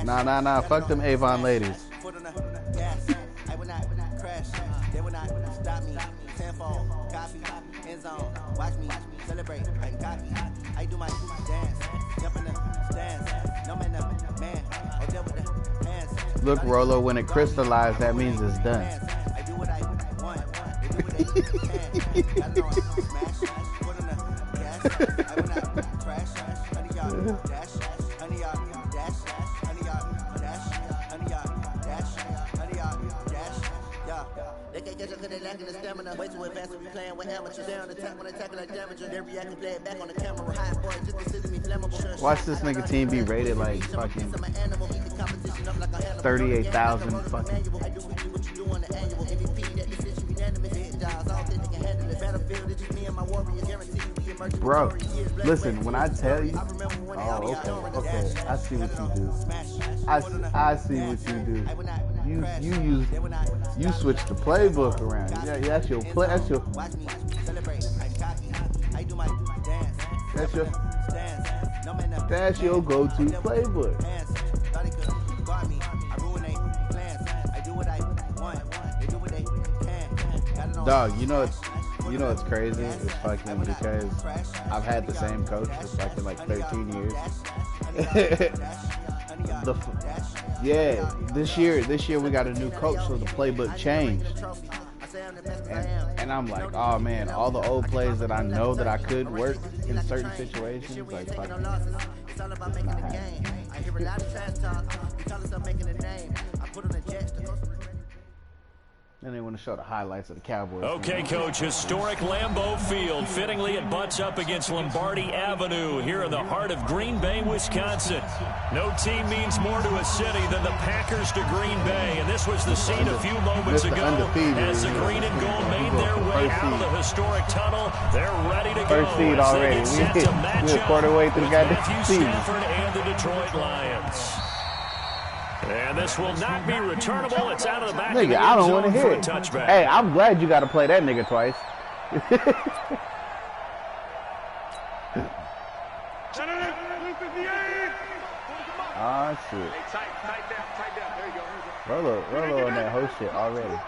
Nah. Fuck them Avon ladies. I will not crash. They will not stop me. Tenfold, copy, end zone. Watch me celebrate. I'm cocky. I do my dance. Jump in the stands. No man, oh, deal with the hands. Look, Rollo, when it crystallized, that means it's done. I do what I want. They do what they can. Gotta know I smash. Put on the gas. I will not crash. Honey, y'all dash. Honey, y'all dash. Honey, y'all dash. Honey, y'all dash. Honey, y'all dash. Yeah. They can't catch up because they lacking the stamina. Way too advanced when we playing with amateurs. They on attack when they tackle like damager. They react and play it back on the camera. High boy, just consider me flammable. Watch this nigga team be rated like fucking 38,000 fucking. Bro, listen, when I tell you, oh, okay, I see what you do. I see what you do. You switch the playbook around. Yeah, that's your play. That's your go-to playbook. Dog, you know it's crazy. It's fucking because I've had the same coach for fucking like 13 years. This year we got a new coach, so the playbook changed. And I'm like, oh man, all the old plays that I know that I could work in certain situations, like fucking, it's not happening. And they want to show the highlights of the Cowboys. Okay, Coach, historic Lambeau Field. Fittingly, it butts up against Lombardi Avenue here in the heart of Green Bay, Wisconsin. No team means more to a city than the Packers to Green Bay. And this was the scene a few moments ago as the green and gold made their way out of the historic tunnel. They're ready to go. First seed already. We're a quarter way through the goddamn season. Stafford and the Detroit Lions. And this will not be returnable. It's out of the back nigga, of the I don't want to hear it. Touchback. Hey, I'm glad you got to play that nigga twice. Ah, shit. Tight down. There you go. Rollo on that whole shit already.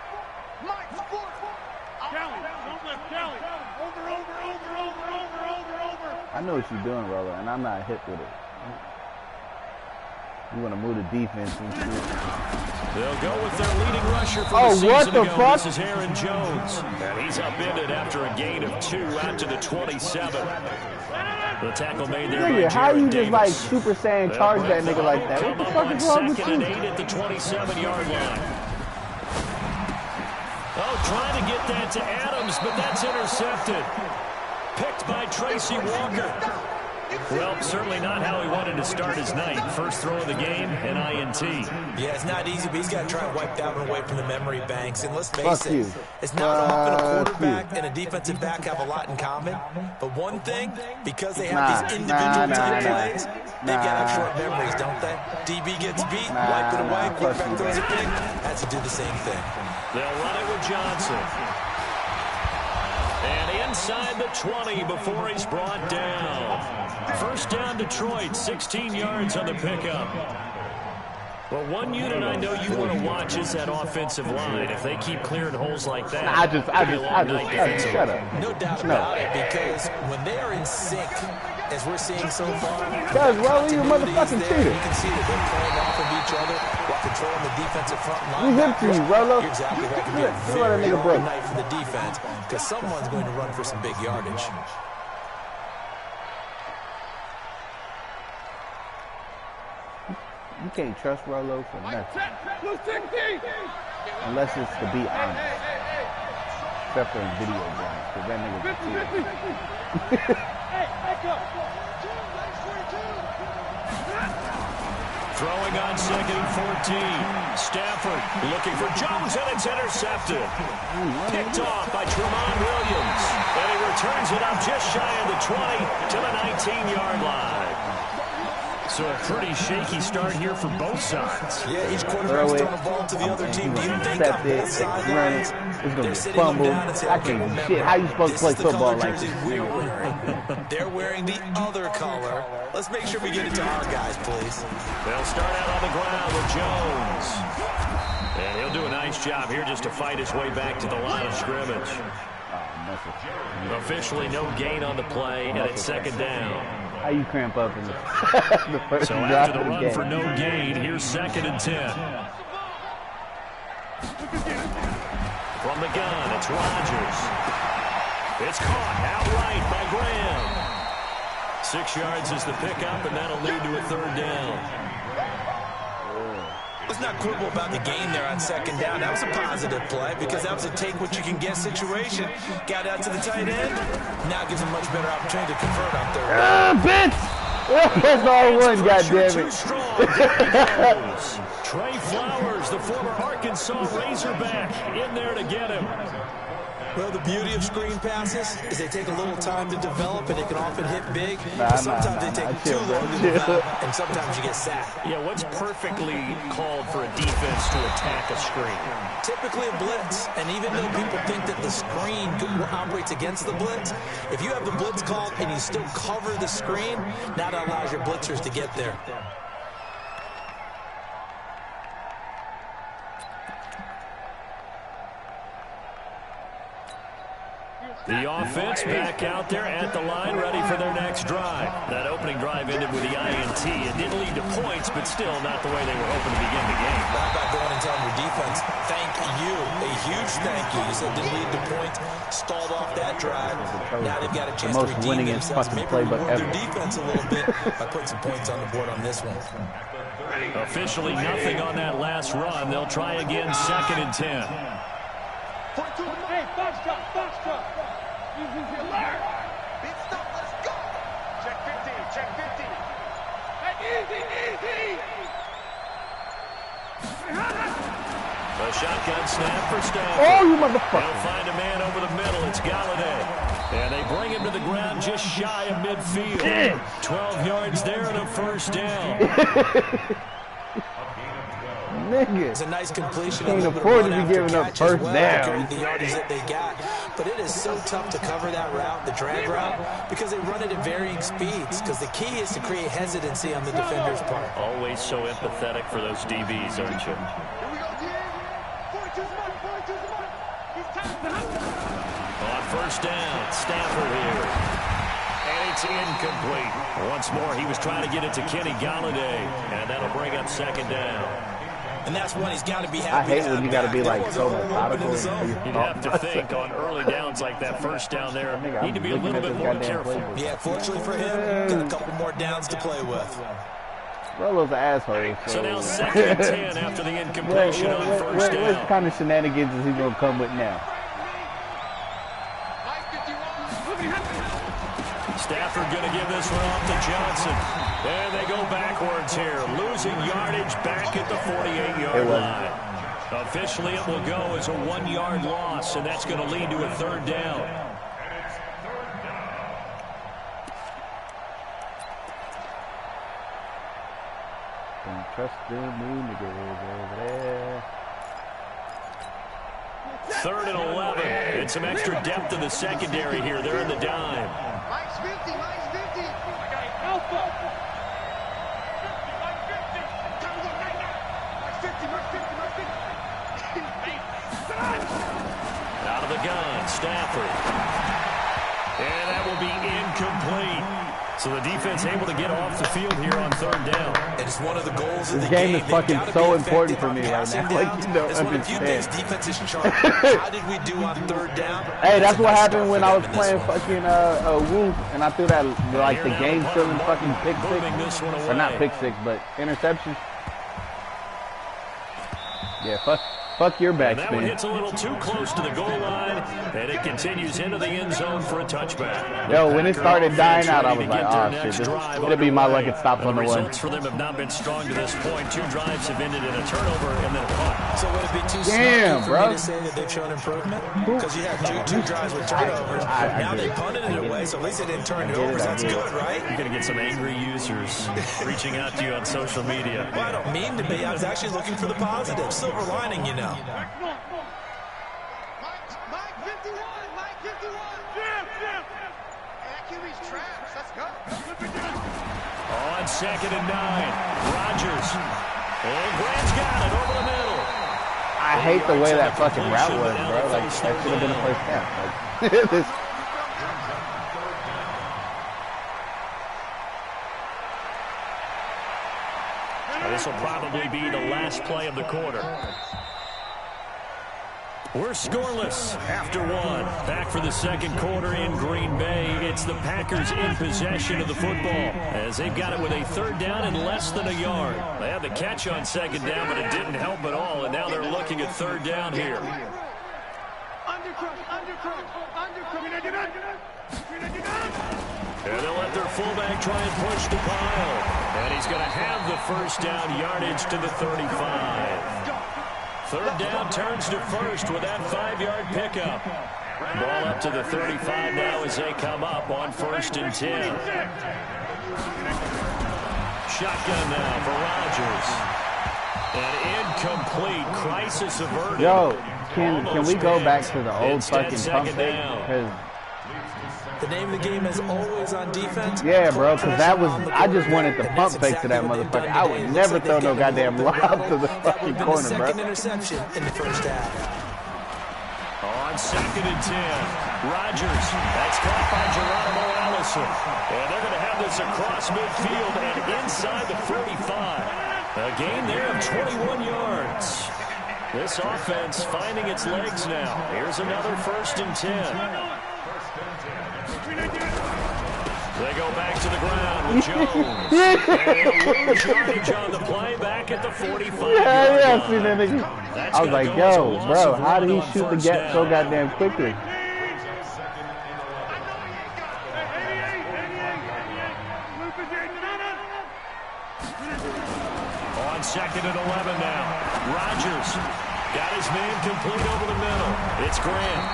I know what you're doing, Rollo, and I'm not hip with it. You want to move the defense and shit. They'll go with their leading rusher for the season what the ago. fuck? This is Aaron Jones. And he's upended after a gain of 2 out to the 27. The tackle made there Nigga, by how you Jared just like Davis. Super Saiyan charge that nigga like that? What the fuck is wrong with Second you? and 8 at the 27-yard line. Oh, trying to get that to Adams, but that's intercepted. Picked by Tracy Walker. Well, certainly not how he wanted to start his night. First throw of the game, an INT. Yeah, it's not easy, but he's got to try and wipe that one away from the memory banks. And let's face Fuck it, you. it's not often a quarterback and a defensive back have a lot in common. But one thing, because they have these individual type plays, they've got to have short memories, don't they? DB gets beat, wipe it away, quarterback throws a pick, has to do the same thing. They'll run it with Johnson. And inside the 20 before he's brought down. First down, Detroit, 16 yards on the pickup. Well, one unit I know you want to watch is that offensive line. If they keep clearing holes like that, I just shut up. No doubt about it, because when they are in sync, as we're seeing so far, Guys, Rollo, you motherfucking cheater. You can see that they're playing off of each other while controlling the defensive front line. We hip to you, Rollo. You're exactly right. It could be a very hard night for the defense because someone's going to run for some big yardage. You can't trust Rollo for nothing. Unless it's to be honest. Except for in video games, because that nigga's a cheater. Throwing on second and 14. Stafford looking for Jones, and it's intercepted. Picked off by Tramon Williams. And he returns it up just shy of the 20 to the 19-yard line. So a pretty shaky start here for both sides. Yeah, each quarterback's throwing the ball to the other team. Do you think on both sidelines they're sitting them down and saying, okay, remember, how you supposed to play football like this? We're wearing. They're wearing the other color. Let's make sure we get it to our guys, please. They'll start out on the ground with Jones. And he'll do a nice job here just to fight his way back to the line of scrimmage. Officially no gain on the play, and it's second down. How you cramp up in the first So after the run for no gain, here's 2nd and 10. From the gun, it's Rodgers. It's caught outright by Graham. 6 yards is the pickup, and that'll lead to a 3rd down. Let's not quibble about the game there on 2nd down. That was a positive play because that was a take-what-you-can-get situation. Got out to the tight end. Now gives him much better opportunity to convert on 3rd down. Bitch! That's all one, goddammit. Trey Flowers, the former Arkansas Razorback, in there to get him. Well, the beauty of screen passes is they take a little time to develop, and they can often hit big. Sometimes they take too long to develop, and sometimes you get sacked. Yeah, what's perfectly called for a defense to attack a screen? Typically a blitz, and even though people think that the screen operates against the blitz, if you have the blitz called and you still cover the screen, now that allows your blitzers to get there. The offense back out there at the line, ready for their next drive. That opening drive ended with the INT. It didn't lead to points, but still not the way they were hoping to begin the game. How about going and telling your defense, thank you, a huge thank you. You said it didn't lead to points, stalled off that drive. Now they've got a chance to redeem themselves, maybe reward their defense a little bit by putting some points on the board on this one. Officially nothing on that last run. They'll try again, 2nd and 10. Hey, box drop, box drop. Easy alert. Big stop, let's go. Check 15, check 15. Hey, easy. A shotgun snap for Stafford. Oh, you motherfucker. They'll find a man over the middle. It's Galladay. And they bring him to the ground just shy of midfield. 12 yards there and a 1st down. Nigga. It's a nice completion. Can't afford to be giving up 1st down. The yardage that they got. But it is so tough to cover that route, the drag route, because they run it at varying speeds. Because the key is to create hesitancy on the defender's part. Always so empathetic for those DBs, aren't you? Here we go, Jim. 42's money. He's time. On 1st down, Stafford here. And it's incomplete. Once more, he was trying to get it to Kenny Galladay. And that'll bring up 2nd down. And that's when he's got to be happy. I hate when you got to be like so methodical. You'd have to think on early downs like that 1st down there, you need to be a little bit more careful. Yeah, fortunately for him, got a couple more downs to play with. Rollo's an asshole. So now 2nd and 10 after the incompletion on 1st down. What kind of shenanigans is he going to come with now? Stafford going to give this one off to Johnson. And they go backwards here, losing yardage back at the 48-yard line. Officially, it will go as a 1-yard loss, and that's going to lead to a 3rd down. Don't trust the moon to go over there. 3rd and 11. And some extra depth in the secondary here. They're in the dime. Mike's 50. I got an alpha. 50. Time to go right now. Mike's 50. Out of the gun, Stafford. And that will be incomplete. So the defense able to get off the field here on 3rd down. And it's one of the goals of the game. This game is fucking so important for me right now. Like, you don't it's one of the few things understand. defense is sharp. How did we do on 3rd down? Hey, that's what happened when I was playing fucking Woo, and I threw that like the game-stealing fucking pick six, or not pick six, but interception. Yeah, Fuck your backspin. And that one hits a little too close to the goal line, and it continues into the end zone for a touchback. Yo, when it started dying out, I was like, oh shit, it'll be my luck it stops on the one. Results for them have not been strong to this point. 2 drives have ended in a turnover and then a punt. So would it be too Damn, for bro. me to say that they've shown improvement? Because you have two drives with turnovers. Now they punted it away, so at least they didn't turn it over. That's good, right? You're going to get some angry users reaching out to you on social media. Well, I don't mean to be. I was actually looking for the positive. Silver lining, you know. Mike 51, Mike 51. Jim. That QB's trash. Let's go. On 2nd and 9, Rodgers. And Grant's got it over the middle. I hate the way that fucking route was, bro. Like, that should have been a first down. Like, this. This will probably be the last play of the quarter. We're scoreless after 1. Back for the second quarter in Green Bay. It's the Packers in possession of the football as they've got it with a 3rd down and less than a yard. They had the catch on 2nd down, but it didn't help at all, and now they're looking at 3rd down here. And they'll let their fullback try and push the pile. And he's going to have the first down yardage to the 35. 3rd down turns to 1st with that 5-yard pickup. Ball up to the 35 now as they come up on 1st and 10. Shotgun now for Rodgers. An incomplete, crisis averted. Yo, can we go back to the old fucking pump fake? Because the name of the game is always on defense. yeah, bro, because that was, I just wanted the pump fake to that motherfucker. I would never throw no goddamn lob to the fucking corner, bro. Second interception in the first half. On 2nd and 10, Rodgers. That's caught by Geronimo Allison. And they're going to have this across midfield and inside the 45. A gain there of 21 yards. This offense finding its legs now. Here's another 1st and 10. They go back to the ground with Jones. And lose yardage on the play back at the 45. Yeah, see that nigga. I was like, yo, bro, how did he shoot the gap so goddamn quickly? On 2nd and 11 now. Rodgers got his man complete over the middle. It's Grant.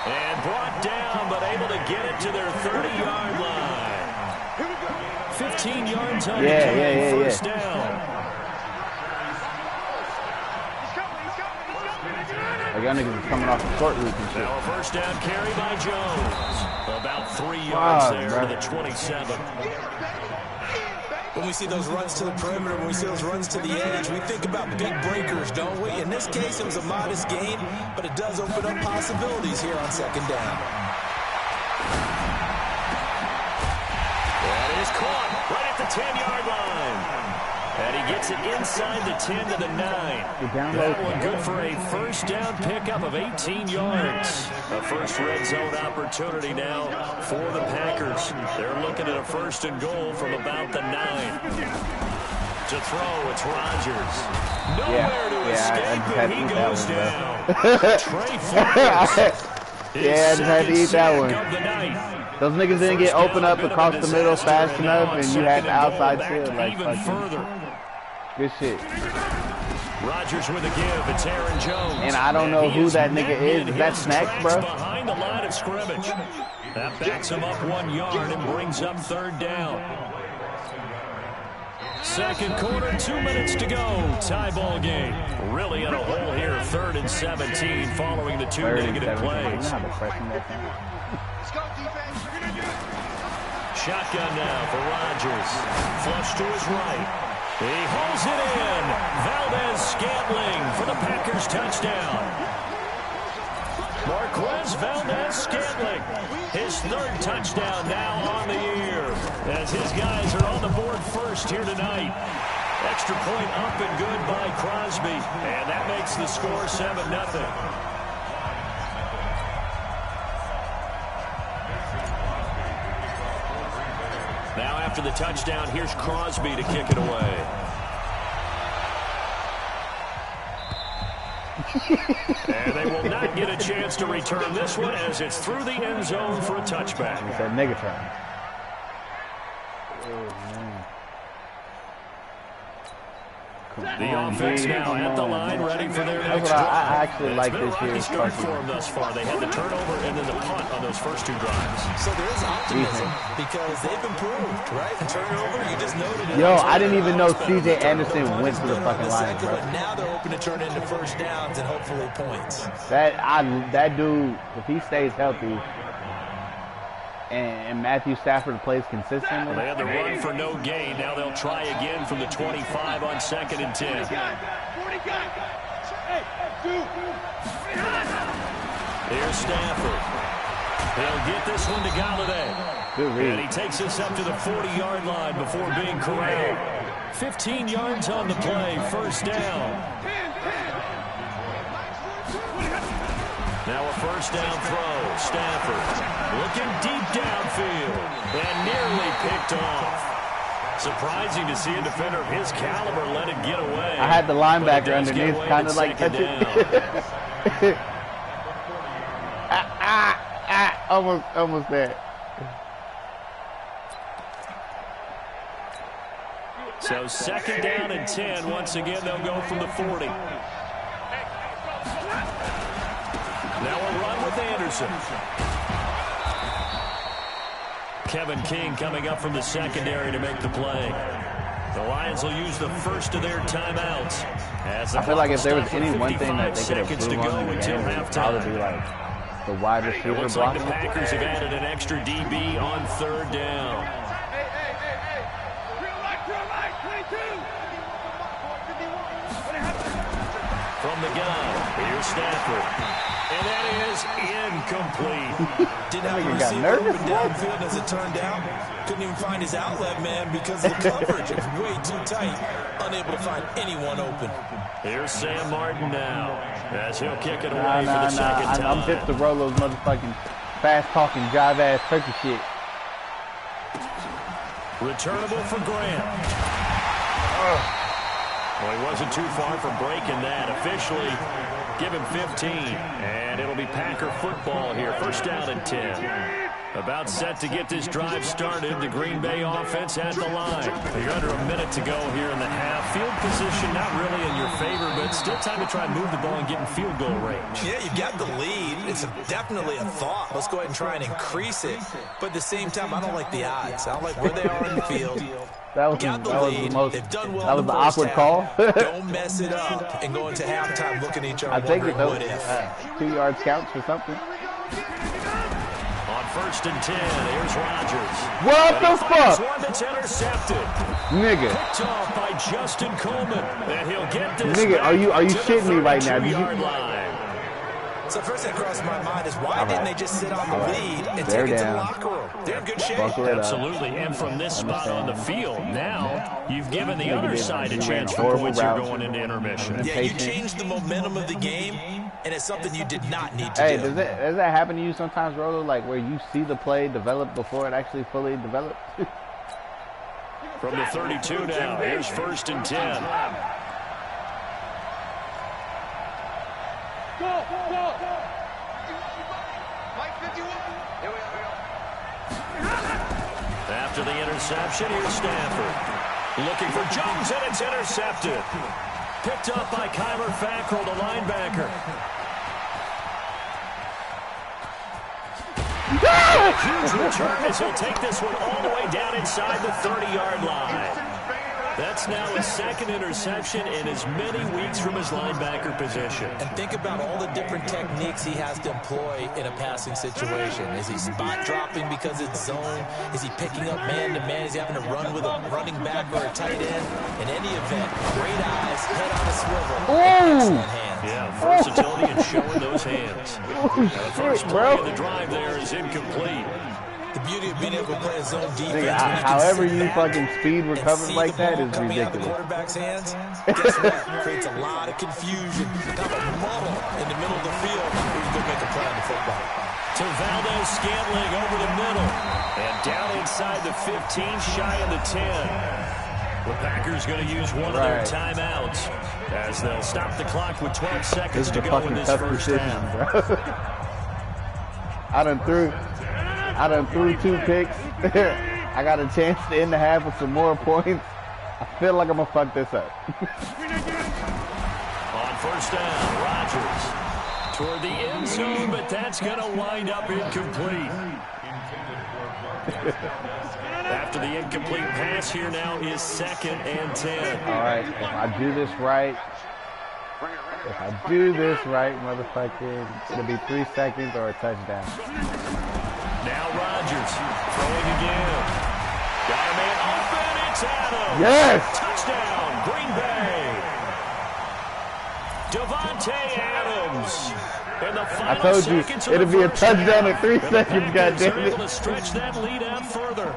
And brought down, but able to get it to their 30-yard line. 15 yards on the carry, first down. Like, y'all niggas is coming off the short route and shit. Now a first down carry by Jones. About 3 yards there to the 27. When we see those runs to the perimeter, when we see those runs to the edge, we think about big breakers, don't we? In this case, it was a modest gain, but it does open up possibilities here on 2nd down. That is caught right at the 10-yard line. And he gets it inside the 10 to the 9. That one good for a first down pickup of 18 yards. A first red zone opportunity now for the Packers. They're looking at a 1st and goal from about the 9. To throw, it's Rodgers. Nowhere to escape, and he goes down. Trey Flowers. Yeah, I just had to eat that one. Those niggas didn't get open up across the middle fast enough, and you had the outside field. Like, even further. Good shit. Rodgers with a give. It's Aaron Jones. And I don't know who that nigga is. Is that Snacks, bro? Behind the line of scrimmage. That backs him up 1 yard and brings up 3rd down. Second quarter, 2 minutes to go. Tie ball game. Really in a hole here. 3rd and 17 following the 2 negative plays. Shotgun now for Rodgers. Flush to his right. He hauls it in. Valdez-Scantling for the Packers touchdown. Marquez Valdez-Scantling, his 3rd touchdown now on the year, as his guys are on the board first here tonight. Extra point up and good by Crosby, and that makes the score 7-0. Now after the touchdown, here's Crosby to kick it away. And they will not get a chance to return this one as it's through the end zone for a touchback. It's that nigga turn. Oh, man. The offense now at the line, ready for their next drive. I actually like this year's start for them thus far. They had the turnover and then the punt on those first 2 drives. So there is optimism because they've improved, right? The turnover, you just noted it. Yo, I didn't even know C.J. Anderson went to the fucking line, bro. Now they're hoping to turn into first downs and hopefully points. That dude, if he stays healthy, and Matthew Stafford plays consistently. They had the run for no gain. Now they'll try again from the 25 on 2nd and 10. Here's Stafford. He'll get this one to Galladay. Good read. And he takes us up to the 40-yard line before being corralled. 15 yards on the play, first down. Now a first down throw. Stafford looking deep downfield and nearly picked off. Surprising to see a defender of his caliber let it get away. I had the linebacker underneath, kind of like touch it. almost there. So 2nd down and 10. Once again, they'll go from the 40. Now a run with Anderson. Kevin King coming up from the secondary to make the play. The Lions will use the first of their timeouts. I feel like if there was any one thing that they could have improved on in the game, it would probably be like the wide receiver looks blocking. like the Packers have added an extra DB on 3rd down. From the gun, here's Stafford. And that is incomplete. Didn't have a receiver open downfield as it turned out. Couldn't even find his outlet man because of the coverage. It was way too tight. Unable to find anyone open. Here's Sam Martin now as he'll kick it away for the second time. I'm hip to Rollo's motherfucking fast-talking, jive-ass turkey shit. Returnable for Grant. Well, he wasn't too far from breaking that. Officially, give him 15. And it'll be Packer football here. First down and 10. About set to get this drive started. The Green Bay offense at the line. You're under a minute to go here in the half. Field position not really in your favor, but still time to try and move the ball and get in field goal range. Yeah, you've got the lead. It's definitely a thought. Let's go ahead and try and increase it. But at the same time, I don't like the odds. I don't like where they are in the field. That was the awkward call. Don't mess it up and go into halftime looking at each other. I take it though. 2 yards counts for something. On 1st and 10, here's Rodgers. What the fuck? One that's intercepted. Nigga. Picked off by Justin Coleman. And he'll get this. Nigga, are you shitting me right now? So first thing that crossed my mind is why didn't they just sit on the lead and take it to the locker room? They're in good shape. Absolutely. And from this spot on the field, now you've given the other side a chance for points. You're going into intermission. Yeah, you changed the momentum of the game, and it's something you did not need to do. Hey, does that happen to you sometimes, Rollo? Like where you see the play develop before it actually fully develops? From the 32 now, here's 1st and 10. After the interception, here's Stafford. Looking for Jones, and it's intercepted. Picked up by CaliFr3sh, the linebacker. Huge return as he'll take this one all the way down inside the 30-yard line. That's now his 2nd interception in as many weeks from his linebacker position. And think about all the different techniques he has to employ in a passing situation. Is he spot dropping because it's zone? Is he picking up man-to-man? Is he having to run with a running back or a tight end? In any event, great eyes, head on a swivel, excellent hands. Yeah, versatility and showing those hands. The first play of the drive there is incomplete. The beauty of being able to play a zone defense. However you fucking speed recover like that is coming out of the ridiculous. quarterback's hands, guess what? Creates a lot of confusion. Kind of a muddle in the middle of the field where you go make a play on the football. To Valdez-Scantling over the middle. And down inside the 15, shy of the 10. The Packers going to use one of their timeouts as they'll stop the clock with 12 seconds to go in this first half. Bro. I done threw 2 picks. I got a chance to end the half with some more points. I feel like I'm going to fuck this up. On first down, Rodgers toward the end zone, but that's going to wind up incomplete. After the incomplete pass, here now is 2nd and 10. All right, if I do this right, motherfucker, it'll be 3 seconds or a touchdown. Now Rodgers throwing again. Got a man open. It's Adams. Yes. Touchdown, Green Bay. Devontae Adams. In the final I told you it'll be a touchdown in 3 seconds. Goddamn it! Able to stretch that lead out further.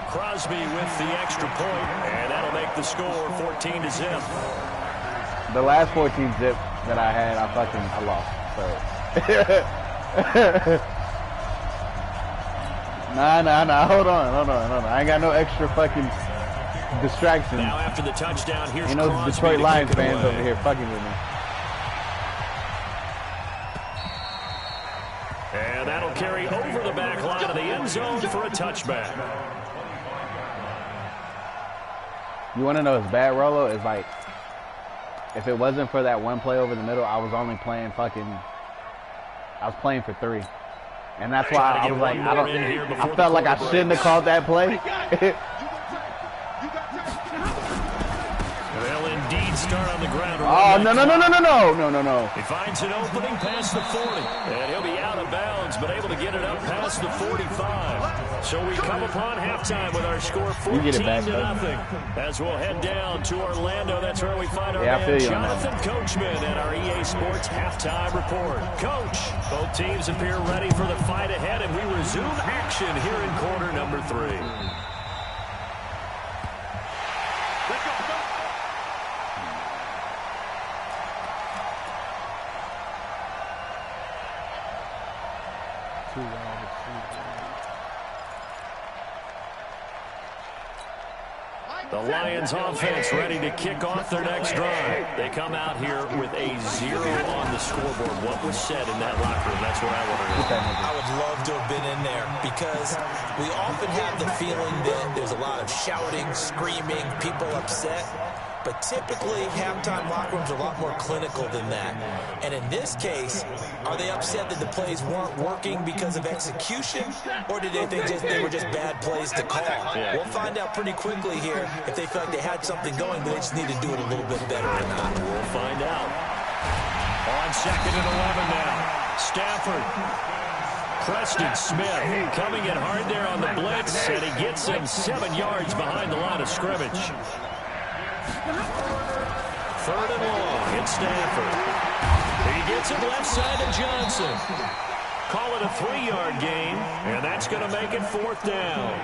Crosby with the extra point, and that'll make the score 14-0. The last 14 zip that I had, I lost. So. Nah. Hold on. I ain't got no extra fucking distractions. Now after the touchdown, here's Crosby, Detroit Lions fans over here fucking with me. And that'll carry over the back line of the end zone for a touchback. You want to know what's bad, Rollo? Is like, if it wasn't for that one play over the middle, I was only playing I was playing for 3. And that's why I was like, I felt like I shouldn't have called that play. They'll indeed start on the ground. Oh, no. He finds an opening past the 40. And he'll be out of bounds, but able to get it up past the 45. So we come upon halftime with our score 14-0. As we'll head down to Orlando, that's where we find our man Jonathan Coachman and our EA Sports halftime report. Coach, both teams appear ready for the fight ahead, and we resume action here in quarter number 3. The Lions offense ready to kick off their next drive. They come out here with a 0 on the scoreboard. What was said in that locker room? That's what I want to know. I would love to have been in there because we often have the feeling that there's a lot of shouting, screaming, people upset. But typically, halftime locker rooms are a lot more clinical than that. And in this case, are they upset that the plays weren't working because of execution? Or did they think they were just bad plays to call? We'll find out pretty quickly here if they feel like they had something going, but they just need to do it a little bit better or not. We'll find out. On 2nd and 11 now. Stafford. Preston Smith coming in hard there on the blitz, and he gets him 7 yards behind the line of scrimmage. 3rd and long, it's Stafford. He gets it left side to Johnson. Call it a 3-yard gain, and that's going to make it 4th down.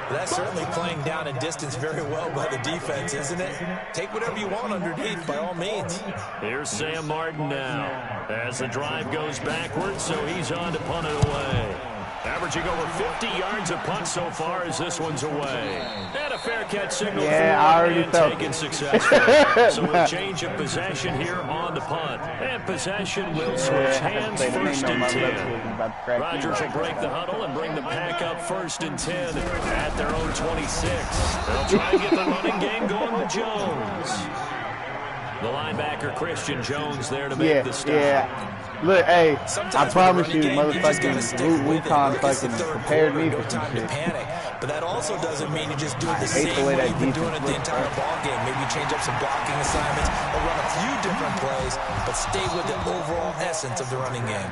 That's certainly playing down and distance very well by the defense, isn't it? Take whatever you want underneath, by all means. Here's Sam Martin now as the drive goes backwards, so he's on to punt it away. Averaging over 50 yards a punt so far as this one's away. And a fair catch signal for and taken successfully. So a change of possession here on the punt. And possession will switch hands 1st and 10. Rodgers will break the huddle and bring the pack up 1st and 10 at their own 26. They'll try and get the running game going with Jones. The linebacker, Christian Jones, there to make the stop. Look, hey, I promise you, motherfucking Wukong fucking prepared me for some shit. But that also doesn't mean you just do it the same way you've been doing it the entire ball game. Maybe change up some blocking assignments or run a few different plays, but stay with the overall essence of the running game.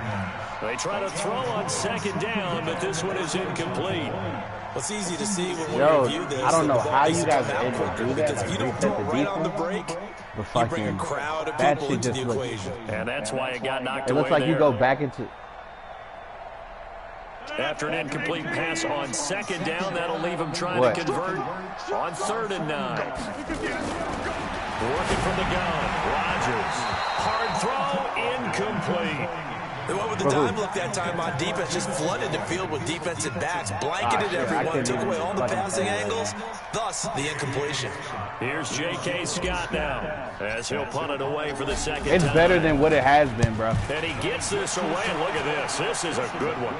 They try to throw on 2nd down, but this one is incomplete. Well, it's easy to see when we review this. I don't know how you guys are able to do that. Because if you don't throw it right on the break, you bring a crowd of people into the equation. And that's why it got knocked away. It looks like you go back into... After an incomplete pass on 2nd down, that'll leave him trying to convert on 3rd and 9. Working from the gun, Rodgers. Hard throw, incomplete. They went with the dime look that time on defense, just flooded the field with defensive backs, blanketed everyone, took away all the passing angles, thus the incompletion. Here's J.K. Scott now, as he'll punt it away for the second time. It's better than what it has been, bro. And he gets this away, and look at this. This is a good one.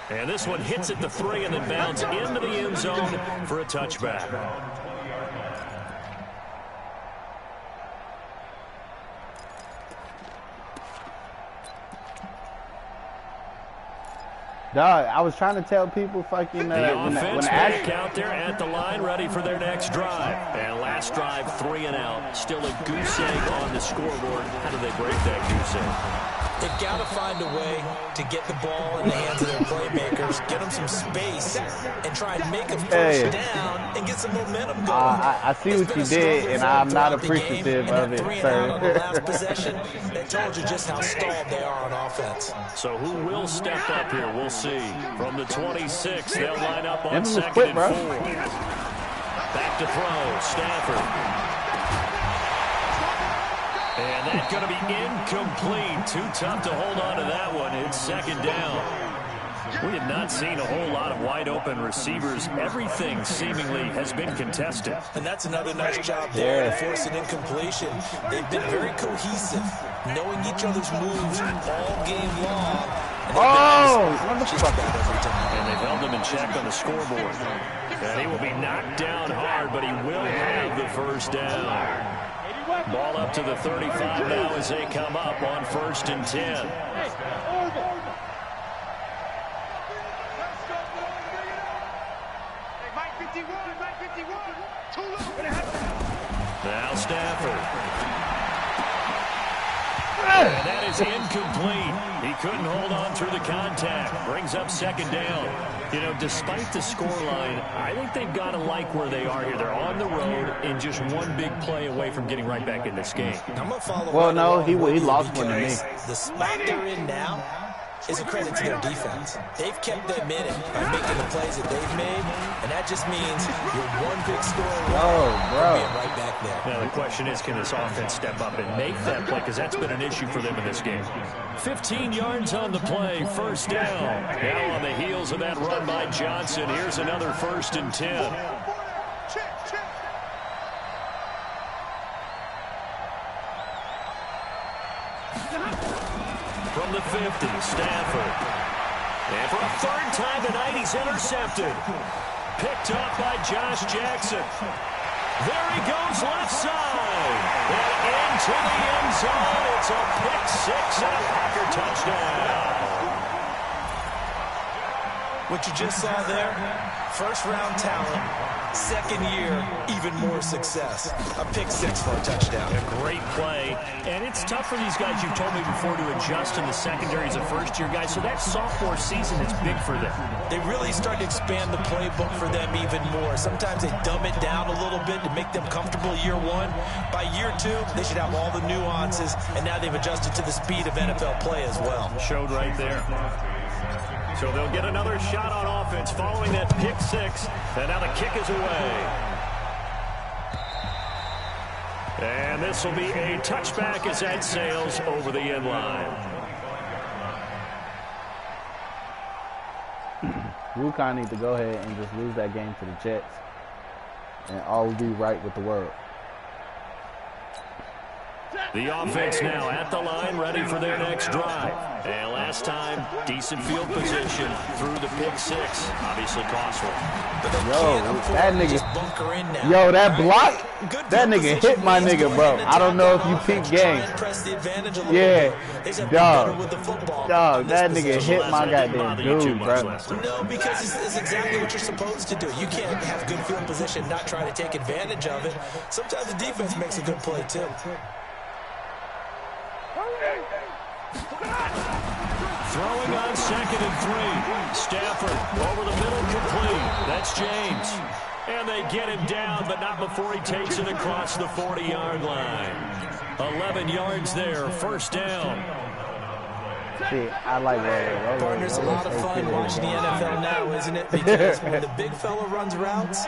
And this one hits at the 3 and then bounds into the end zone for a touchback. Dog, I was trying to tell people fucking the offense back out there at the line, ready for their next drive. And last drive, 3 and out. Still a goose egg on the scoreboard. How do they break that goose egg? They've got to find a way to get the ball in the hands of their playmakers, get them some space, and try and make a first down and get some momentum going. I see what you did, and I'm not appreciative of it, sir. On the last possession, that told you just how stalled they are on offense. So who will step up here? We'll see. From the 26, they'll line up on second and 4. Back to throw, Stafford. And that's going to be incomplete. Too tough to hold on to that one. It's second down. We have not seen a whole lot of wide-open receivers. Everything seemingly has been contested. And that's another nice job there to force an incompletion. They've been very cohesive, knowing each other's moves all game long. And they've held them in check on the scoreboard. And he will be knocked down hard, but he will have the first down. Ball up to the 35 now as they come up on 1st and 10. Now Stafford. And that is incomplete. He couldn't hold on through the contact. Brings up second down. You know, despite the scoreline, I think they've got to like where they are here. They're on the road and just one big play away from getting right back in this game. I'm gonna follow. Well, no, he lost one to me. The spot they're in now is a credit to their defense. They've kept them in it by making the plays that they've made, and that just means you're one big score away from being right back there. Now the question is, can this offense step up and make that play? Because that's been an issue for them in this game. 15 yards on the play, first down. Now on the heels of that run by Johnson, here's another 1st and 10. From the 50, Stafford. And for a 3rd time tonight, he's intercepted. Picked up by Josh Jackson. There he goes, left side. And into the end zone. It's a pick 6 and a Packer touchdown. What you just saw there, first-round talent, second year, even more success. A pick 6 for a touchdown. A great play. And it's tough for these guys, you've told me before, to adjust in the secondary as a first-year guy. So that sophomore season is big for them. They really start to expand the playbook for them even more. Sometimes they dumb it down a little bit to make them comfortable year 1. By year 2, they should have all the nuances, and now they've adjusted to the speed of NFL play as well. Showed right there. So they'll get another shot on offense following that pick 6. And now the kick is away. And this will be a touchback as that sails over the end line. We kind of need to go ahead and just lose that game to the Jets, and all will be right with the world. The offense now at the line, ready for their next drive. And last time, decent field position through the pick 6. Obviously costly. That nigga. Yo, that block. That nigga hit my nigga, bro. I don't know if you peep game. Yeah. Dog, that nigga hit my goddamn dude, bro. No, because it's exactly what you're supposed to do. You can't have good field position, not try to take advantage of it. Sometimes the defense makes a good play, too. Throwing on 2nd and 3. Stafford over the middle, complete. That's James. And they get him down, but not before he takes it across the 40-yard line. 11 yards there, first down. See, I like rollo. Partner's a lot of fun watching the NFL now, isn't it? Because when the big fella runs routes,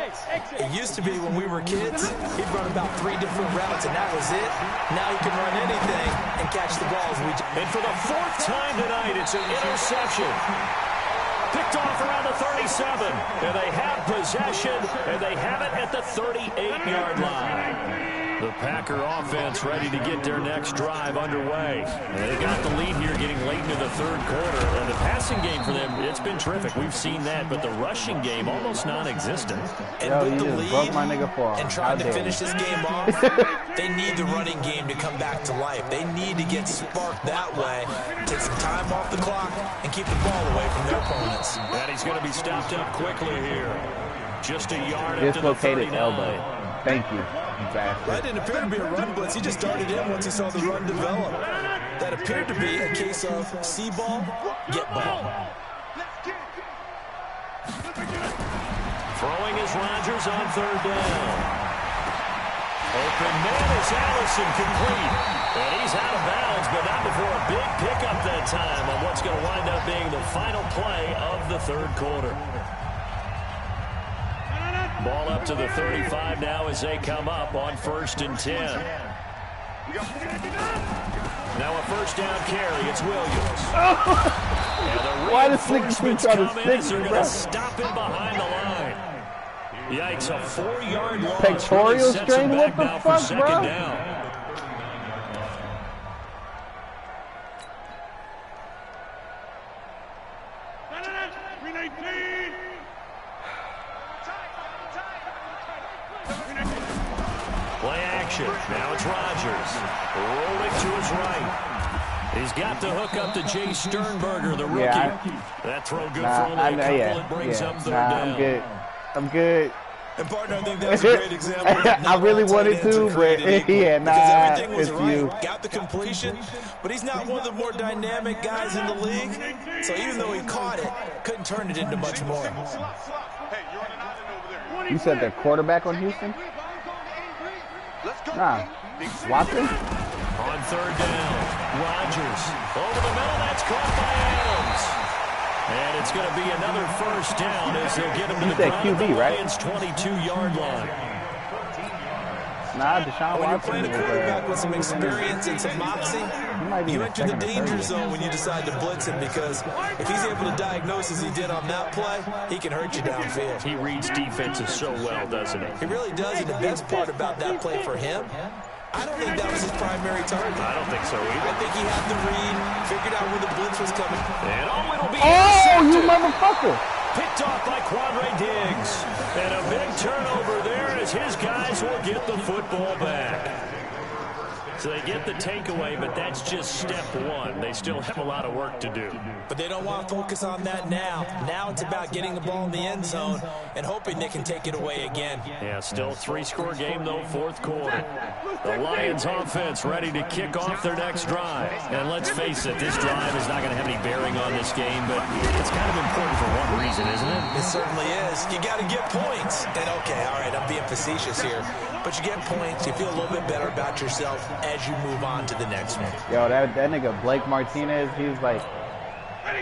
it used to be when we were kids, he'd run about 3 different routes, and that was it. Now he can run anything and catch the balls. And for the 4th time tonight, it's an interception. Picked off around the 37. And they have possession, and they have it at the 38-yard line. The Packer offense ready to get their next drive underway. And they got the lead here getting late into the 3rd quarter. And the passing game for them, it's been terrific. We've seen that, but the rushing game almost non-existent. And Yo, with the just lead broke my nigga forearm. and trying to finish this game off, they need the running game to come back to life. They need to get sparked that way, take some time off the clock, and keep the ball away from their opponents. And he's going to be stopped up quickly here. Just a yard up to the Dislocated 39. elbow. Thank you, bastard. That didn't appear to be a run blitz. He just darted in once he saw the run develop. That appeared to be a case of see ball, get ball. Throwing is Rodgers on 3rd down. Open man is Allison, complete. And he's out of bounds, but not before a big pickup that time on what's going to wind up being the final play of the 3rd quarter. Ball up to the 35 now as they come up on 1st and 10. Now a 1st down carry. It's Williams. Why does Slick try to stick They're me, going bro? to stop him behind the line. Yikes, a 4-yard loss. Pectoral Really sets strain? him What back the now for fuck, 2nd bro? down. Play action. Now it's Rodgers. Rolling to his right. He's got the hook up to Jay Sternberger, the rookie. Yeah, that throw good Nah, for only a couple. It brings up 3rd down. I'm good. I'm good. And partner, I think that's a great example. I really wanted to, but yeah, nah, everything was it's right. you. Got the completion, but he's not one of the more dynamic guys in the league. So even though he caught it, couldn't turn it into much more. You said the quarterback on Houston? Nah, Watson? On 3rd down, Rodgers over the middle. That's caught by Adams. And it's going to be another 1st down as they'll get him to You the said ground at QB, the right? Lions' 22-yard line. Nah, Deshaun When you're Watson playing a is, quarterback with some experience and some moxie, might be you the enter the second or danger third. zone when you decide to blitz him, because if he's able to diagnose as he did on that play, he can hurt you downfield. He reads defenses so well, doesn't he? He really does, and the best part about that play for him, I don't think that was his primary target. I don't think so either. I think he had the read, figured out where the blitz was coming. And it'll be Oh, you intercepted. motherfucker! Picked off by Quandre Diggs. And a big turnover there as his guys will get the football back. So they get the takeaway, but that's just step 1. They still have a lot of work to do. But they don't want to focus on that now. Now it's about getting the ball in the end zone and hoping they can take it away again. Yeah, still a 3-score game, though, 4th quarter. The Lions offense ready to kick off their next drive. And let's face it, this drive is not going to have any bearing on this game, but it's kind of important for one reason, isn't it? It certainly is. You got to get points. And okay, all right, I'm being facetious here. But you get points, you feel a little bit better about yourself as you move on to the next one. Yo, that nigga Blake Martinez, he's like,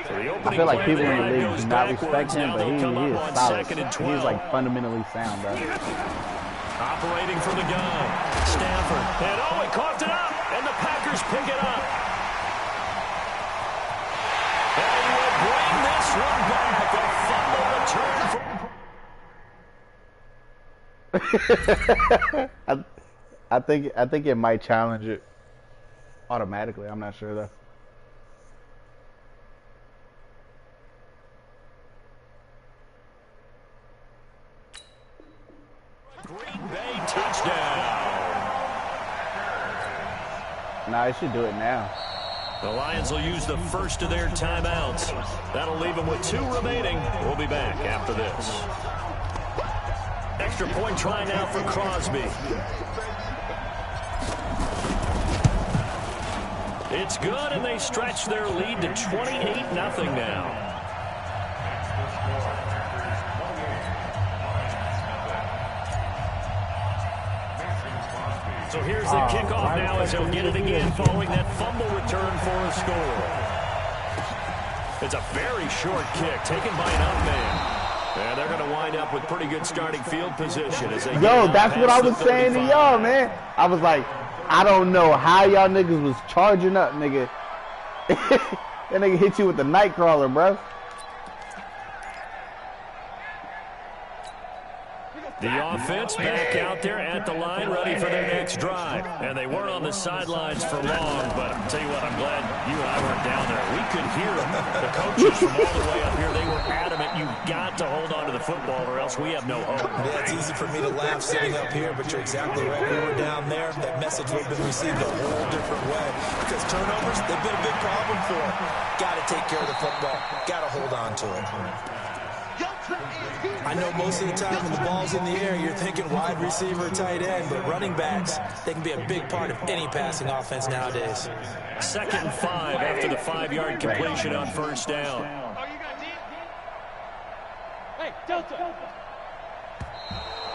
So the I feel like people in the league do not backwards. respect him, Now but they'll come he up is on solid. 2nd and 12. He's like fundamentally sound, bro. Operating from the gun. Stafford. And he coughed it up. And the Packers pick it up. And he will bring this one back. A fumble return for... I think it might challenge it automatically. I'm not sure though. Green Bay touchdown. Nah, it should do it now. The Lions will use the first of their timeouts. That'll leave them with 2 remaining. We'll be back after this. Extra point try now for Crosby. It's good, and they stretch their lead to 28-0 now. So here's the kickoff now as they'll get it again following that fumble return for a score. It's a very short kick taken by an up man. And they're going to wind up with pretty good starting field position. As they that's what I was saying to y'all, man. I was like, I don't know how y'all niggas was charging up, nigga. That nigga hit you with the night crawler, bro. The offense back out there at the line, ready for their next drive. And they weren't on the sidelines for long, but I'll tell you what, I'm glad you and I weren't down there. We could hear them. The coaches from all the way up here, they were adamant, you've got to hold on to the football or else we have no hope. Yeah, it's easy for me to laugh sitting up here, but you're exactly right. We were down there. That message would have been received a whole different way. Because turnovers, they've been a big problem for them. Got to take care of the football. Got to hold on to it. I know most of the time when the ball's in the air, you're thinking wide receiver, tight end, but running backs, they can be a big part of any passing offense nowadays. 2nd and 5 after the 5-yard completion on first down. Hey, Delta.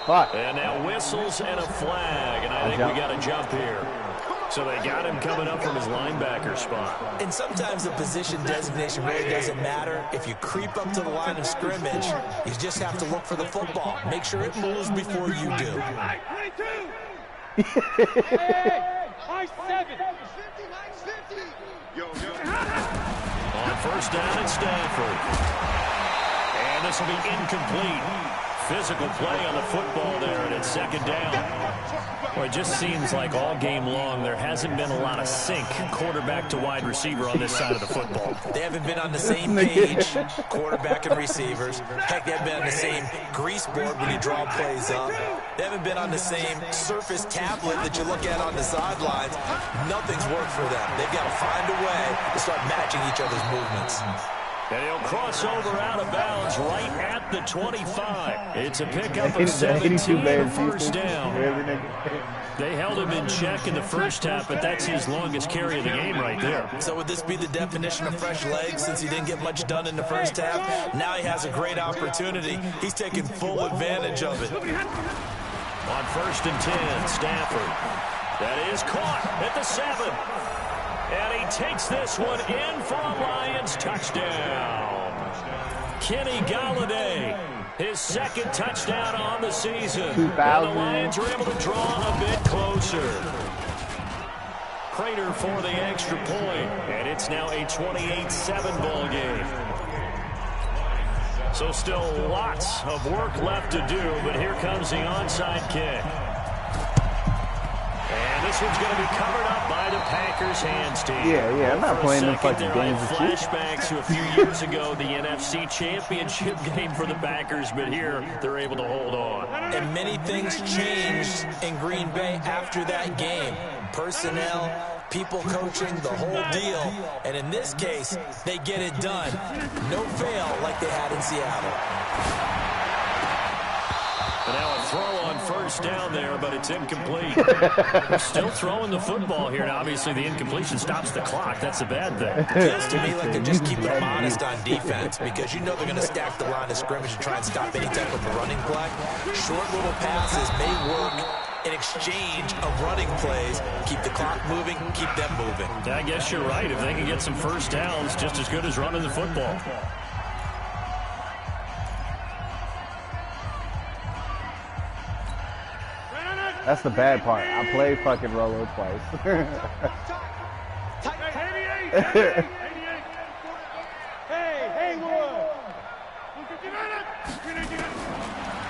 And now whistles and a flag, and I think we got a jump here. So they got him coming up from his linebacker spot. And sometimes the position designation really doesn't matter. If you creep up to the line of scrimmage, you just have to look for the football. Make sure it moves before you do. On first down at Stafford. And this will be incomplete. Physical play on the football there, and it's 2nd down. Well, it just seems like all game long there hasn't been a lot of sync quarterback to wide receiver on this side of the football. They haven't been on the same page, quarterback and receivers. Heck, they haven't been on the same grease board when you draw plays up. They haven't been on the same Surface tablet that you look at on the sidelines. Nothing's worked for them. They've got to find a way to start matching each other's movements. And he'll cross over out of bounds right at the 25. It's a pickup of 17 and first down. They held him in check in the first half, but that's his longest carry of the game right there. So would this be the definition of fresh legs since he didn't get much done in the first half? Now he has a great opportunity. He's taking full advantage of it. On 1st and 10, Stafford. That is caught at the 7. And he takes this one in for a Lions touchdown. Kenny Golladay, his 2nd touchdown on the season. And the Lions are able to draw a bit closer. Prater for the extra point, and it's now a 28-7 ball game. So still lots of work left to do, but here comes the onside kick. And this one's going to be covered up by the Packers hands team. Yeah, I'm not playing them fucking games with you. Flashbacks to a few years ago, the NFC Championship game for the Packers, but here they're able to hold on. And many things changed in Green Bay after that game. Personnel, people coaching, the whole deal. And in this case, they get it done. No fail like they had in Seattle. But now a throw on first down there, but it's incomplete. They're still throwing the football here. Now, obviously, the incompletion stops the clock. That's the bad thing. It feels to me like they're just keeping them honest on defense because you know they're going to stack the line of scrimmage and try and stop any type of a running play. Short little passes may work in exchange of running plays. Keep the clock moving, keep them moving. I guess you're right. If they can get some first downs, just as good as running the football. That's the bad part. I played fucking Rollo twice.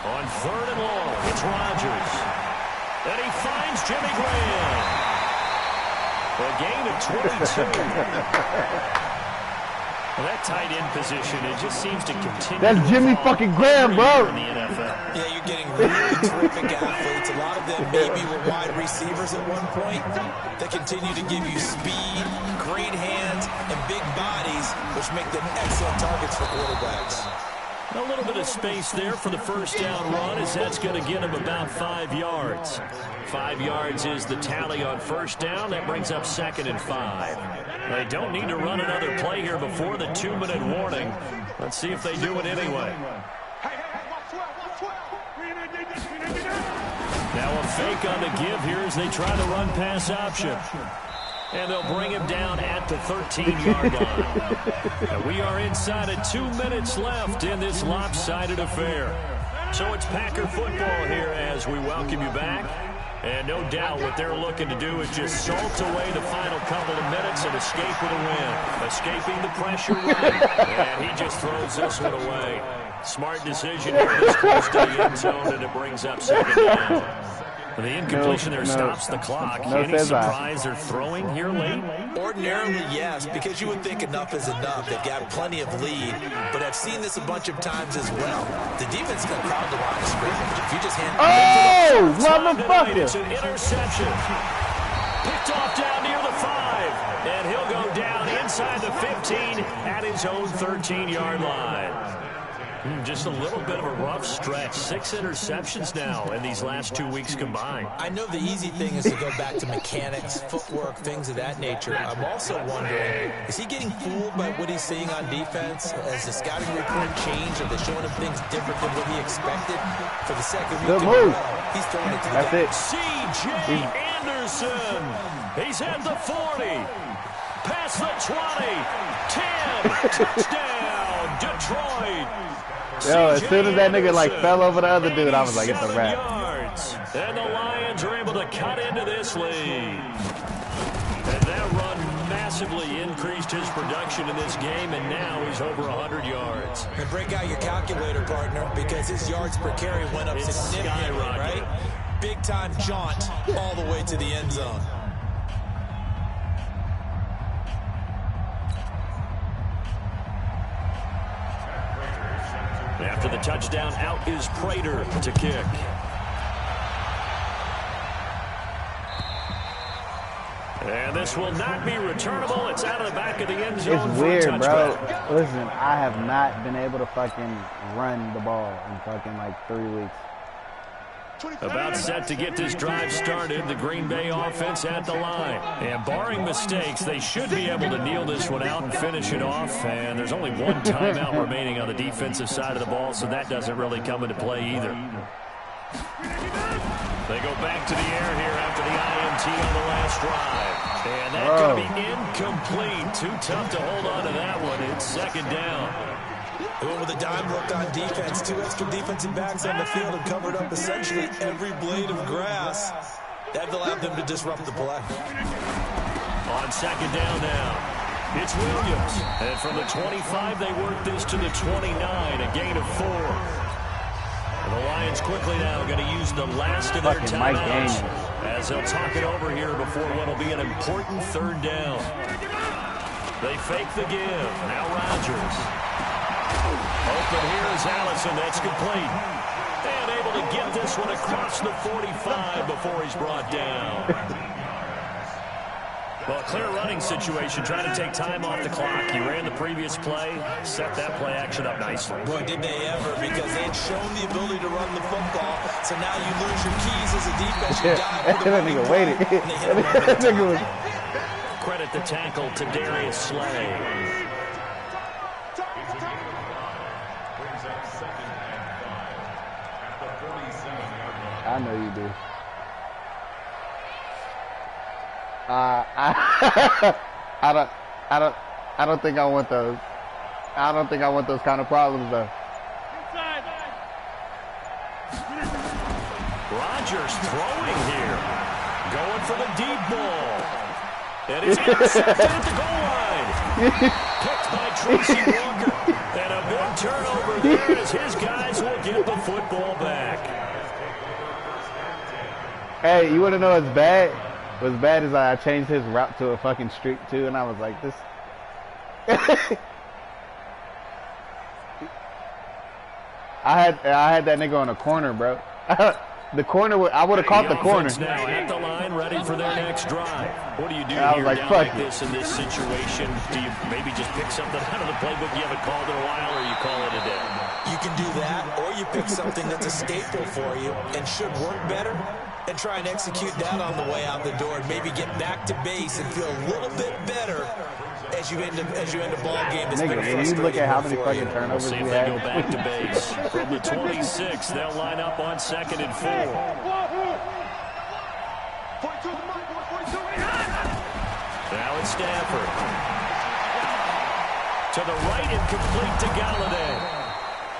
On 3rd and long, it's Rodgers. And he finds Jimmy Graham. A gain of 22. Well, that tight end position, it just seems to continue. That's Jimmy fucking Graham, bro. In the NFL. Yeah, you're getting really terrific athletes. A lot of them maybe were wide receivers at one point. They continue to give you speed, great hands, and big bodies, which make them excellent targets for quarterbacks. A little bit of space there for the first down run, as that's going to get him about 5 yards. 5 yards is the tally on first down. That brings up 2nd and 5. They don't need to run another play here before the 2-minute warning. Let's see if they do it anyway. Now a fake on the give here as they try the run-pass option. And they'll bring him down at the 13-yard line. And we are inside of 2 minutes left in this lopsided affair. So it's Packer football here as we welcome you back. And no doubt what they're looking to do is just salt away the final couple of minutes and escape with a win. Escaping the pressure run. And he just throws this one away. Smart decision here this close to the end zone, and it brings up second down. The incompletion stops the clock. Any surprise they're throwing here late? Ordinarily, yes, because you would think enough is enough. They've got plenty of lead, but I've seen this a bunch of times as well. The defense can crowd the line of scrimmage. If you just hand motherfucker! It's an interception. Picked off down near the 5, and he'll go down inside the 15 at his own 13-yard line. Just a little bit of a rough stretch. 6 interceptions now in these last 2 weeks combined. I know the easy thing is to go back to mechanics, footwork, things of that nature. I'm also wondering, is he getting fooled by what he's seeing on defense? Has the scouting report changed? Are they showing him things different than what he expected? For the second week in a row, he's throwing it to the That's it. C.J. Anderson. He's at the 40. Past the 20. 10. Touchdown, Detroit. Yo, as soon as that nigga fell over the other dude, I was like, it's a wrap. And the Lions are able to cut into this lead. And that run massively increased his production in this game, and now he's over 100 yards. And break out your calculator, partner, because his yards per carry went up significantly, right? Big-time jaunt all the way to the end zone. After the touchdown, out is Prater to kick. And this will not be returnable. It's out of the back of the end zone. It's weird, bro. Listen, I have not been able to fucking run the ball in fucking 3 weeks. About set to get this drive started, the Green Bay offense at the line. And barring mistakes, they should be able to kneel this one out and finish it off. And there's only one timeout remaining on the defensive side of the ball, so that doesn't really come into play either. They go back to the air here after the INT on the last drive. And that's going to be incomplete. Too tough to hold on to that one. It's second down. They went with a dime look on defense. 2 extra defensive backs on the field and covered up essentially every blade of grass. That allowed them to disrupt the play. On second down now, it's Williams. And from the 25, they work this to the 29, a gain of 4. And the Lions quickly now going to use the last of their timeouts as they'll talk it over here before what will be an important third down. They fake the give. Now Rodgers. Open here is Allison. That's complete. And able to get this one across the 45 before he's brought down. Well, clear running situation, trying to take time off the clock. He ran the previous play, set that play action up nicely. Boy, did they ever, because they had shown the ability to run the football. So now you lose your keys as a defense. You dive That nigga waited. That nigga was... Credit the tackle to Darius Slay. I know you do. I don't think I want those. I don't think I want those kind of problems though. Rodgers throwing here, going for the deep ball, and it's intercepted at the goal line. Picked by Tracy Walker, and a big turnover there as his guys will get the football back. Hey, you want to know what's bad? What's bad is I changed his route to a fucking streak too, and I was like, this. I had that nigga on a corner, bro. The corner, I would have caught the corner. Now at the line, ready for their next drive. What do you do I was here like, down fuck like it. this in this situation? Do you maybe just pick something out of the playbook you haven't called in a while, or you call it a day? You can do that, or you pick something that's a staple for you and should work better, and try and execute that on the way out the door, and maybe get back to base and feel a little bit better as you end a ball game. Nigga, when you look at how many fucking turnovers See we if they had. go back to base. From the 26, they'll line up on 2nd and 4. Now it's Stafford. To the right and complete to Galladay.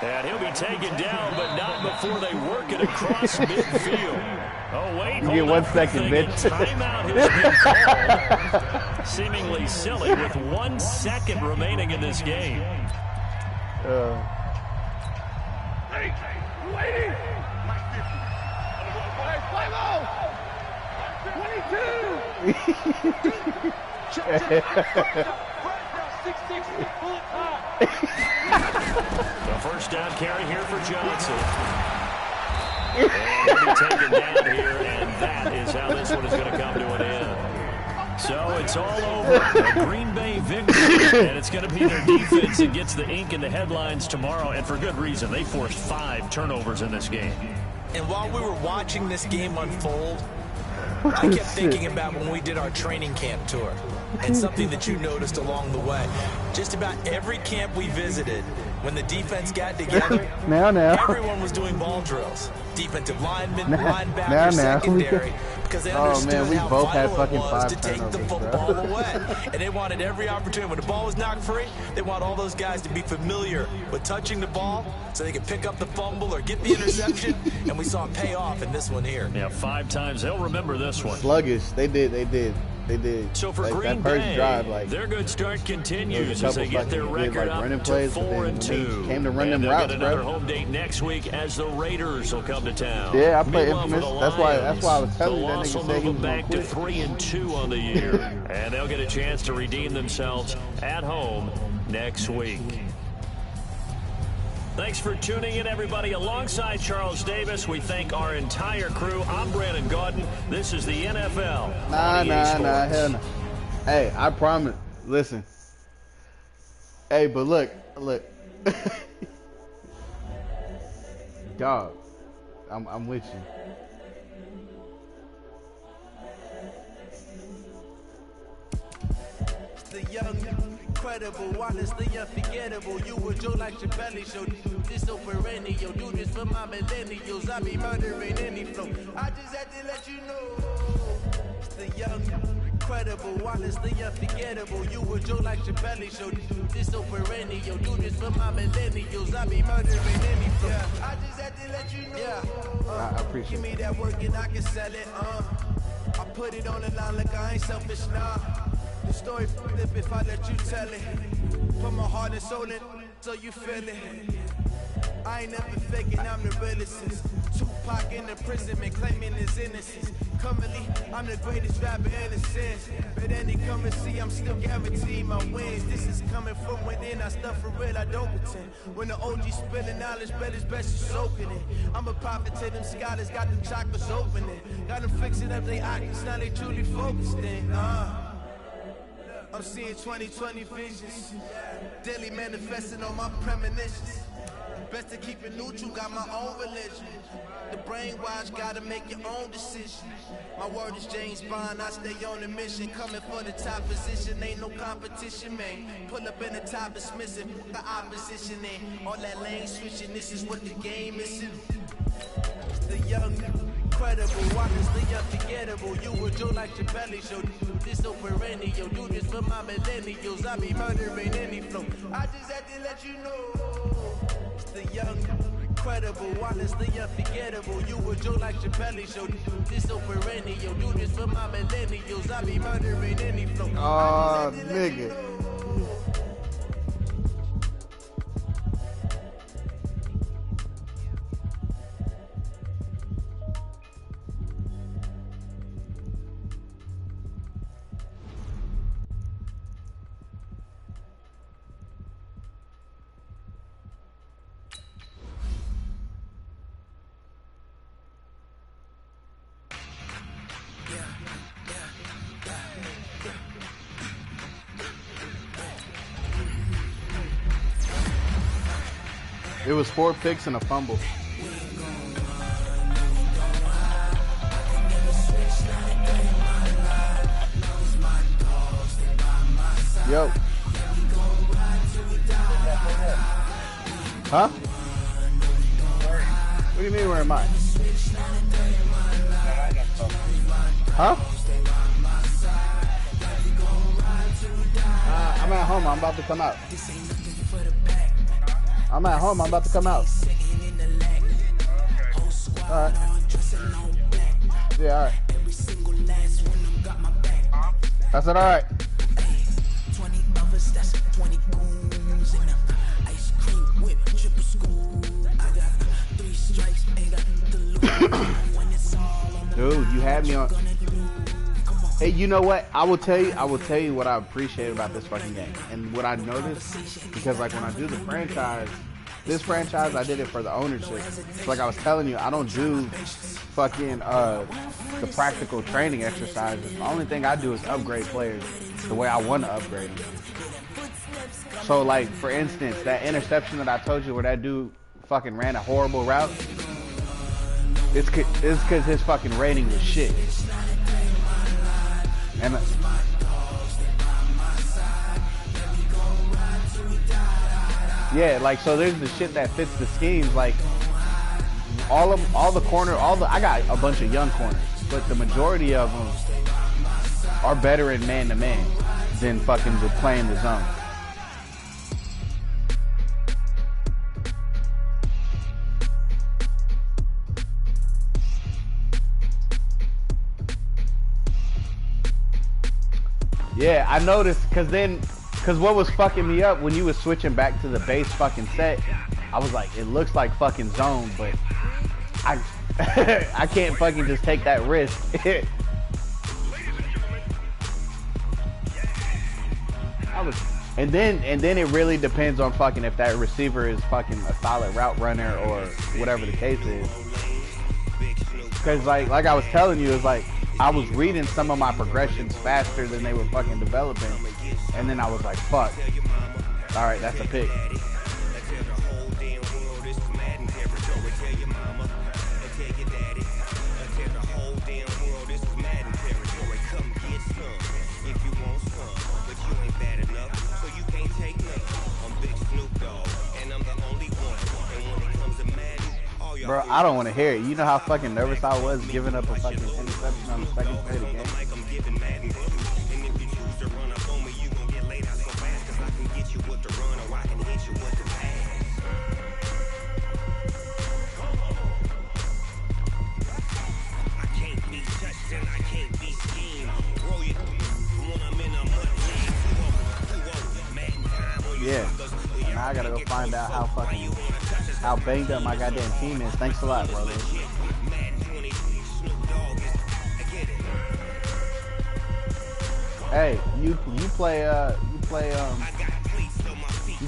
And he'll be taken down, but not before they work it across midfield. Oh, wait. You get 1 second, bitch. Timeout has been called. Seemingly silly with 1 second remaining in this game. Waiting. 22. The first down carry here for Johnson. And he'll be taken down here, and that is how this one is going to come to an end. So it's all over. A Green Bay victory, and it's going to be their defense that gets the ink in the headlines tomorrow, and for good reason. They forced 5 turnovers in this game. And while we were watching this game unfold, I kept thinking about when we did our training camp tour and something that you noticed along the way. Just about every camp we visited, when the defense got together, everyone was doing ball drills. Defensive linemen, linebackers, secondary, because they understood how vital it was to take the football away. And they wanted every opportunity. When the ball was knocked free, they want all those guys to be familiar with touching the ball so they could pick up the fumble or get the interception. And we saw it pay off in this one here. Yeah, 5 times. They'll remember this one. Sluggish. They did. So for Green Bay, their good start continues as they get their record up to 4-2. Came to run them routes, bro. Another home date next week as the Raiders will come to town. Yeah, I play Infamous. That's why I was telling you that nigga said he was back to 3-2 on the year, and they'll get a chance to redeem themselves at home next week. Thanks for tuning in, everybody. Alongside Charles Davis, we thank our entire crew. I'm Brandon Gaudin. This is the NFL. Nah, hell no. Hey, I promise. Listen. Hey, but look. Dog, I'm with you. The young, incredible, honestly unforgettable. You would joke like your belly show. This so perennial. Do this for my millennials. I be murdering any flow. I just had to let you know. The young, incredible, honestly unforgettable. You would joke like your belly show. This so perennial. Do this for my millennials. I be murdering any flow. I just had to let you know. I appreciate Give me that work and I can sell it. I put it on the line like I ain't selfish, nah. The story flip if I let you tell it. Put my heart and soul in so you feel it. I ain't never faking, I'm the realest. Tupac in the imprisonment claiming his innocence. Currently, I'm the greatest rapper in a sense. But any currency, I'm still guaranteed my wins. This is coming from within, I stuff for real, I don't pretend. When the OG spilling knowledge, bet it's best you soaking it. I'm a prophet to them scholars, got them chakras opening. Got them fixing up they eyes, now they truly focused in. I'm seeing 2020 visions, daily manifesting on my premonitions. Best to keep it neutral, got my own religion. The brainwash, gotta make your own decision. My word is James Bond, I stay on a mission. Coming for the top position, ain't no competition, man. Pull up in the top, it's missing, the opposition ain't. All that lane switching, this is what the game is. The young, incredible, honestly unforgettable. You would joke like your belly show. This so perennial. Do this for my millennials. I be murdering any flow. I just had to let you know. The young, incredible, honestly unforgettable. You would joke like your belly show. This so perennial. Do this for my millennials. I be murdering any flow. Oh, nigga. It was 4 picks and a fumble. Yo. Huh? What do you mean, where am I? Huh? I'm at home. I'm about to come out. I'm at home. I'm about to come out. All right. Yeah, all right. I said, all right. Dude, you had me on. Hey, you know what? I will tell you what I appreciate about this fucking game. And what I noticed, because like when I do the franchise, this franchise, I did it for the ownership. So like I was telling you, I don't do fucking the practical training exercises. The only thing I do is upgrade players the way I want to upgrade them. So like, for instance, that interception that I told you where that dude fucking ran a horrible route, it's because his fucking rating was shit. And yeah, like, so there's the shit that fits the schemes. Like I got a bunch of young corners, but the majority of them are better in man-to-man than fucking playing the zone. Yeah, I noticed, because what was fucking me up when you was switching back to the base fucking set, I was like, it looks like fucking zone, but I I can't fucking just take that risk. And then it really depends on fucking if that receiver is fucking a solid route runner or whatever the case is. Because like I was telling you, it's like I was reading some of my progressions faster than they were fucking developing, and then I was like, fuck. All right, that's a pick. Bro, I don't want to hear it. You know how fucking nervous I was giving up a fucking interception on the second play of the game? Yeah. Now I gotta go find out how banged up my goddamn team is. Thanks a lot, brother. Hey, you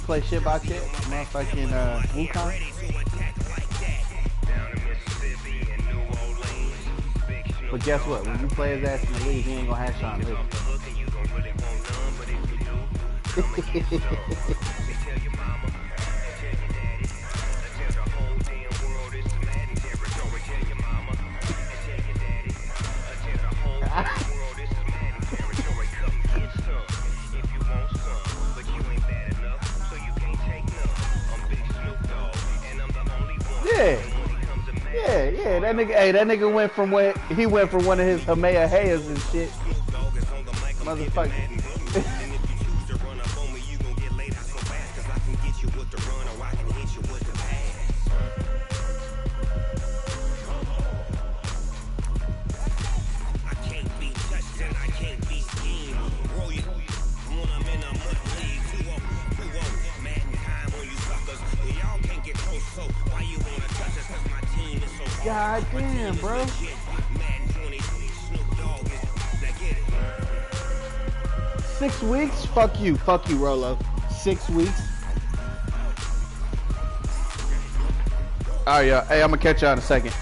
play shit by shit, motherfucking Wukong. But guess what? When you play his ass in the league, he ain't gonna have Sean Lee. Yeah, that nigga went from one of his Hamea Hayas and shit. Motherfucker. God damn, bro. Six weeks? Fuck you, Rollo. 6 weeks. Alright, yeah. Hey, I'm gonna catch y'all in a second.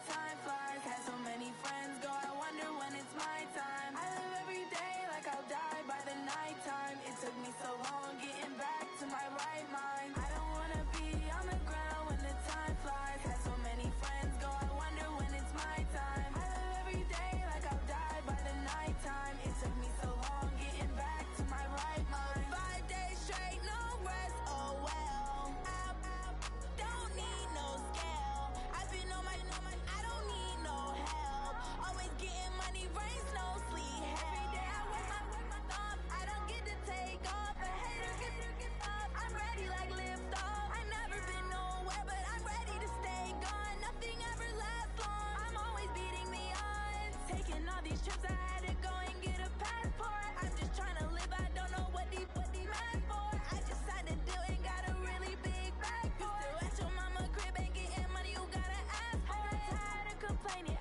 time flies. Had so many friends go, I wonder when it's my time. I live every day like I'll die by the nighttime. It took me so long getting back to my right mind. I don't wanna be on the ground when the time flies. Had so many friends go, I wonder when it's my time. I live every day like I'll die by the nighttime. It took me so long getting back to my right mind. 5 days straight, no rest, oh well. I don't need no scale. I've been on my, I don't need no help. Always getting money, rain, snow, sleet, every day I work my thumb. I don't get to take off. A hater get up. I'm ready like lift off. I never been nowhere, but I'm ready to stay gone. Nothing ever lasts long. I'm always beating the odds. Taking all these trips, I had to go and get a passport. I'm just trying to live, I don't know what deep mad for. I just had to do it, got a really big bag for it. Still at your mama crib, ain't getting money, you gotta ask for it. I'm tired of complaining.